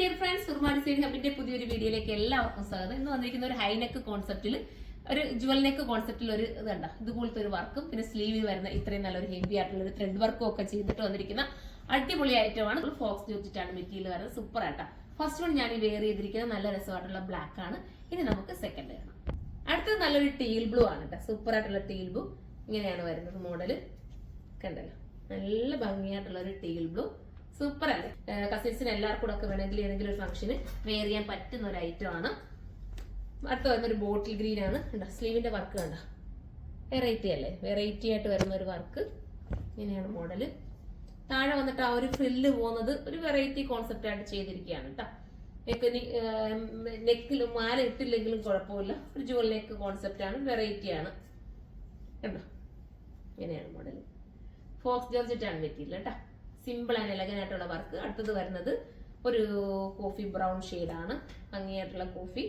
Dear friends, സുർമാ design ഹബിന്റെ പുതിയൊരു വീഡിയോയിലേക്ക് എല്ലാവർക്കും സ്വാഗതം. ഇന്ന് വന്നിരിക്കുന്ന ഒരു ഹൈനെക്ക് കോൺസെപ്റ്റിൽ, ഒരു ജുവൽ നെക്ക് കോൺസെപ്റ്റിൽ ഒരു ഇതുണ്ട ഇതുപോലത്തെ ഒരു വർക്കും പിന്നെ സ്ലീവിൽ വരുന്ന ഇത്രയും നല്ലൊരു ഹെവി ആയിട്ടുള്ള ഒരു ത്രെഡ് വർക്കും ഒക്കെ ചെയ്തിട്ട് വന്നിരിക്കുന്ന അടിപൊളി ഐറ്റമാണ്. ഫോക്സ് ജോർജിറ്റാണ് മെറ്റീരിയൽ വരുന്നത്. സൂപ്പർ ആയിട്ടാ. ഫസ്റ്റ് വൺ ഞാൻ ഈ വെയർ ചെയ്തിരിക്കുന്നത് നല്ല രസമായിട്ടുള്ള ബ്ലാക്ക് ആണ്. ഇനി നമുക്ക് സെക്കൻഡ് കാണാം. അടുത്തത് നല്ലൊരു ടീൽ ബ്ലൂ ആണ് കേട്ടോ. സൂപ്പർ ആയിട്ടുള്ള ടീൽ ബ്ലൂ ഇങ്ങനെയാണ് വരുന്നത്. മോഡല് കണ്ടല്ലോ, നല്ല ഭംഗിയായിട്ടുള്ള ഒരു ടീൽ ബ്ലൂ. സൂപ്പർ അല്ലേ? കസിൻസിന് എല്ലാവർക്കും ഒക്കെ വേണമെങ്കിൽ ഏതെങ്കിലും ഒരു ഫംഗ്ഷന് വെയർ ചെയ്യാൻ പറ്റുന്ന ഒരു ഐറ്റം ആണ്. അടുത്ത് വരുന്നൊരു ബോട്ടിൽ ഗ്രീൻ ആണ്. സ്ലീവിന്റെ വർക്ക് കണ്ട വെറൈറ്റി അല്ലേ? വെറൈറ്റി ആയിട്ട് വരുന്ന ഒരു വർക്ക്. ഇങ്ങനെയാണ് മോഡല്. താഴെ വന്നിട്ട് ആ ഒരു ഫ്രില്ല് പോകുന്നത് ഒരു വെറൈറ്റി കോൺസെപ്റ്റ് ആയിട്ട് ചെയ്തിരിക്കുകയാണ് കേട്ടോ. നെക്കിലും മാല ഇട്ടില്ലെങ്കിലും കുഴപ്പമില്ല. ഒരു ജുവൽ നെക്ക് കോൺസെപ്റ്റ് ആണ്, വെറൈറ്റി ആണ് കണ്ടോ. ഇങ്ങനെയാണ് മോഡല്. ഫോക്സ് ജോർജറ്റ് ആണ് മെറ്റീരിയൽ കേട്ടോ. സിമ്പിൾ ആൻഡ് എലഗന്റ് ആയിട്ടുള്ള വർക്ക്. അടുത്തത് വരുന്നത് ഒരു കോഫി ബ്രൗൺ ഷെയ്ഡാണ്. ഭംഗിയായിട്ടുള്ള കോഫി,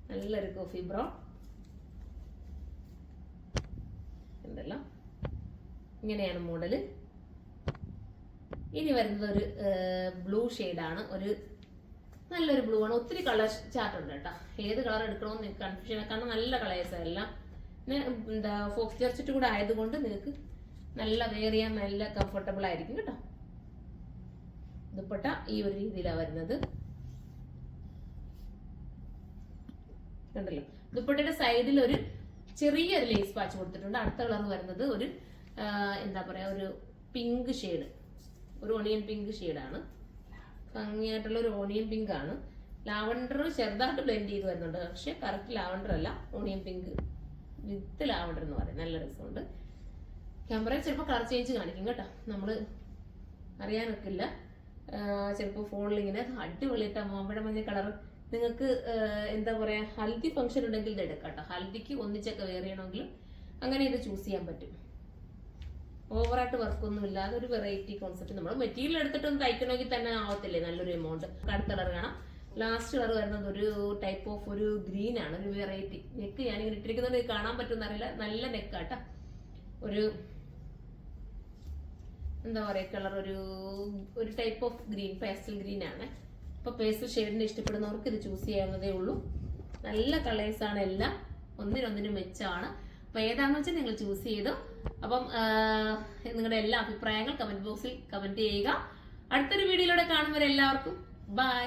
നല്ലൊരു കോഫി ബ്രൗൺ ഉണ്ടല്ലോ. ഇങ്ങനെയാണ് മോഡല്. ഇനി വരുന്നത് ഒരു ബ്ലൂ ഷെയ്ഡാണ്. ഒരു നല്ലൊരു ബ്ലൂ ആണ്. ഒത്തിരി കളർ ചാർട്ട് ഉണ്ട് കേട്ടോ. ഏത് കളർ എടുക്കണമെന്ന് നിങ്ങൾക്ക് കൺഫ്യൂഷൻ. കാരണം നല്ല കളേഴ്സ് എല്ലാം എന്താ ഫോക്സ് ജോർജറ്റ് കൂടെ ആയതുകൊണ്ട് നിങ്ങൾക്ക് നല്ല വെയർ ചെയ്യാൻ നല്ല കംഫർട്ടബിൾ ആയിരിക്കും കേട്ടോ. ദുപ്പട്ട ഈ ഒരു രീതിയിലാണ് വരുന്നത് കണ്ടല്ലോ. ദുപ്പട്ടയുടെ സൈഡിൽ ഒരു ചെറിയൊരു ലേസ് പാച്ച് കൊടുത്തിട്ടുണ്ട്. അടുത്ത കളർ വരുന്നത് ഒരു എന്താ പറയാ, ഒരു പിങ്ക് ഷെയ്ഡ്, ഒരു ഓണിയൻ പിങ്ക് ഷെയ്ഡാണ്. ഭംഗിയായിട്ടുള്ള ഒരു ഓണിയൻ പിങ്ക് ആണ്. ലാവണ്ടർ ചെറുതായിട്ട് ബ്ലെൻഡ് ചെയ്ത് വരുന്നുണ്ട്. പക്ഷെ കറക്റ്റ് ലാവണ്ടർ അല്ല, ഓണിയൻ പിങ്ക് വിത്ത് ലാവണ്ടർ എന്ന് പറയും. നല്ല രസമുണ്ട്. ക്യാമറയിൽ ചിലപ്പോൾ കളർ ചേഞ്ച് കാണിക്കും കേട്ടോ. നമ്മൾ അറിയാൻ വെക്കില്ല. ചിലപ്പോൾ ഫോണിൽ ഇങ്ങനെ അടിപൊളിയിട്ട മാമ്പഴ മഞ്ഞ കളർ. നിങ്ങൾക്ക് എന്താ പറയാ, ഹൽദി ഫംഗ്ഷൻ ഉണ്ടെങ്കിൽ ഇത് എടുക്കാം കേട്ടോ. ഹൽദിക്ക് ഒന്നിച്ചൊക്കെ വെയർ ചെയ്യണമെങ്കിൽ അങ്ങനെ ഇത് ചൂസ് ചെയ്യാൻ പറ്റും. ഓവറായിട്ട് വർക്കൊന്നും ഇല്ലാതെ ഒരു വെറൈറ്റി കോൺസെപ്റ്റ്. നമ്മൾ മെറ്റീരിയൽ എടുത്തിട്ടൊന്ന് തയ്ക്കണമെങ്കിൽ തന്നെ ആവത്തില്ലേ നല്ലൊരു എമൗണ്ട്. അടുത്ത കളർ കാണാം. ലാസ്റ്റ് കളർ വരുന്നത് ഒരു ടൈപ്പ് ഓഫ് ഒരു ഗ്രീൻ ആണ്. ഒരു വെറൈറ്റി നെക്ക് ഞാനിങ്ങനെ ഇട്ടിരിക്കുന്നത് കാണാൻ പറ്റുമെന്ന് അറിയില്ല. നല്ല നെക്കാട്ടോ. ഒരു എന്താ പറയുക, കളർ ഒരു type of green, pastel green ആണ്. അപ്പൊ പേസ്റ്റൽ ഷെയ്ഡിനെ ഇഷ്ടപ്പെടുന്നവർക്ക് ഇത് ചൂസ് ചെയ്യാവുന്നതേ ഉള്ളൂ. നല്ല കളേഴ്സ് ആണ് എല്ലാം, ഒന്നിനൊന്നിനും മെച്ചമാണ്. അപ്പൊ ഏതാണെന്ന് വെച്ചാൽ നിങ്ങൾ ചൂസ് ചെയ്തു. അപ്പം നിങ്ങളുടെ എല്ലാ അഭിപ്രായങ്ങൾ കമന്റ് ബോക്സിൽ കമന്റ് ചെയ്യുക. അടുത്തൊരു വീഡിയോയിലൂടെ കാണുമ്പോൾ എല്ലാവർക്കും ബൈ.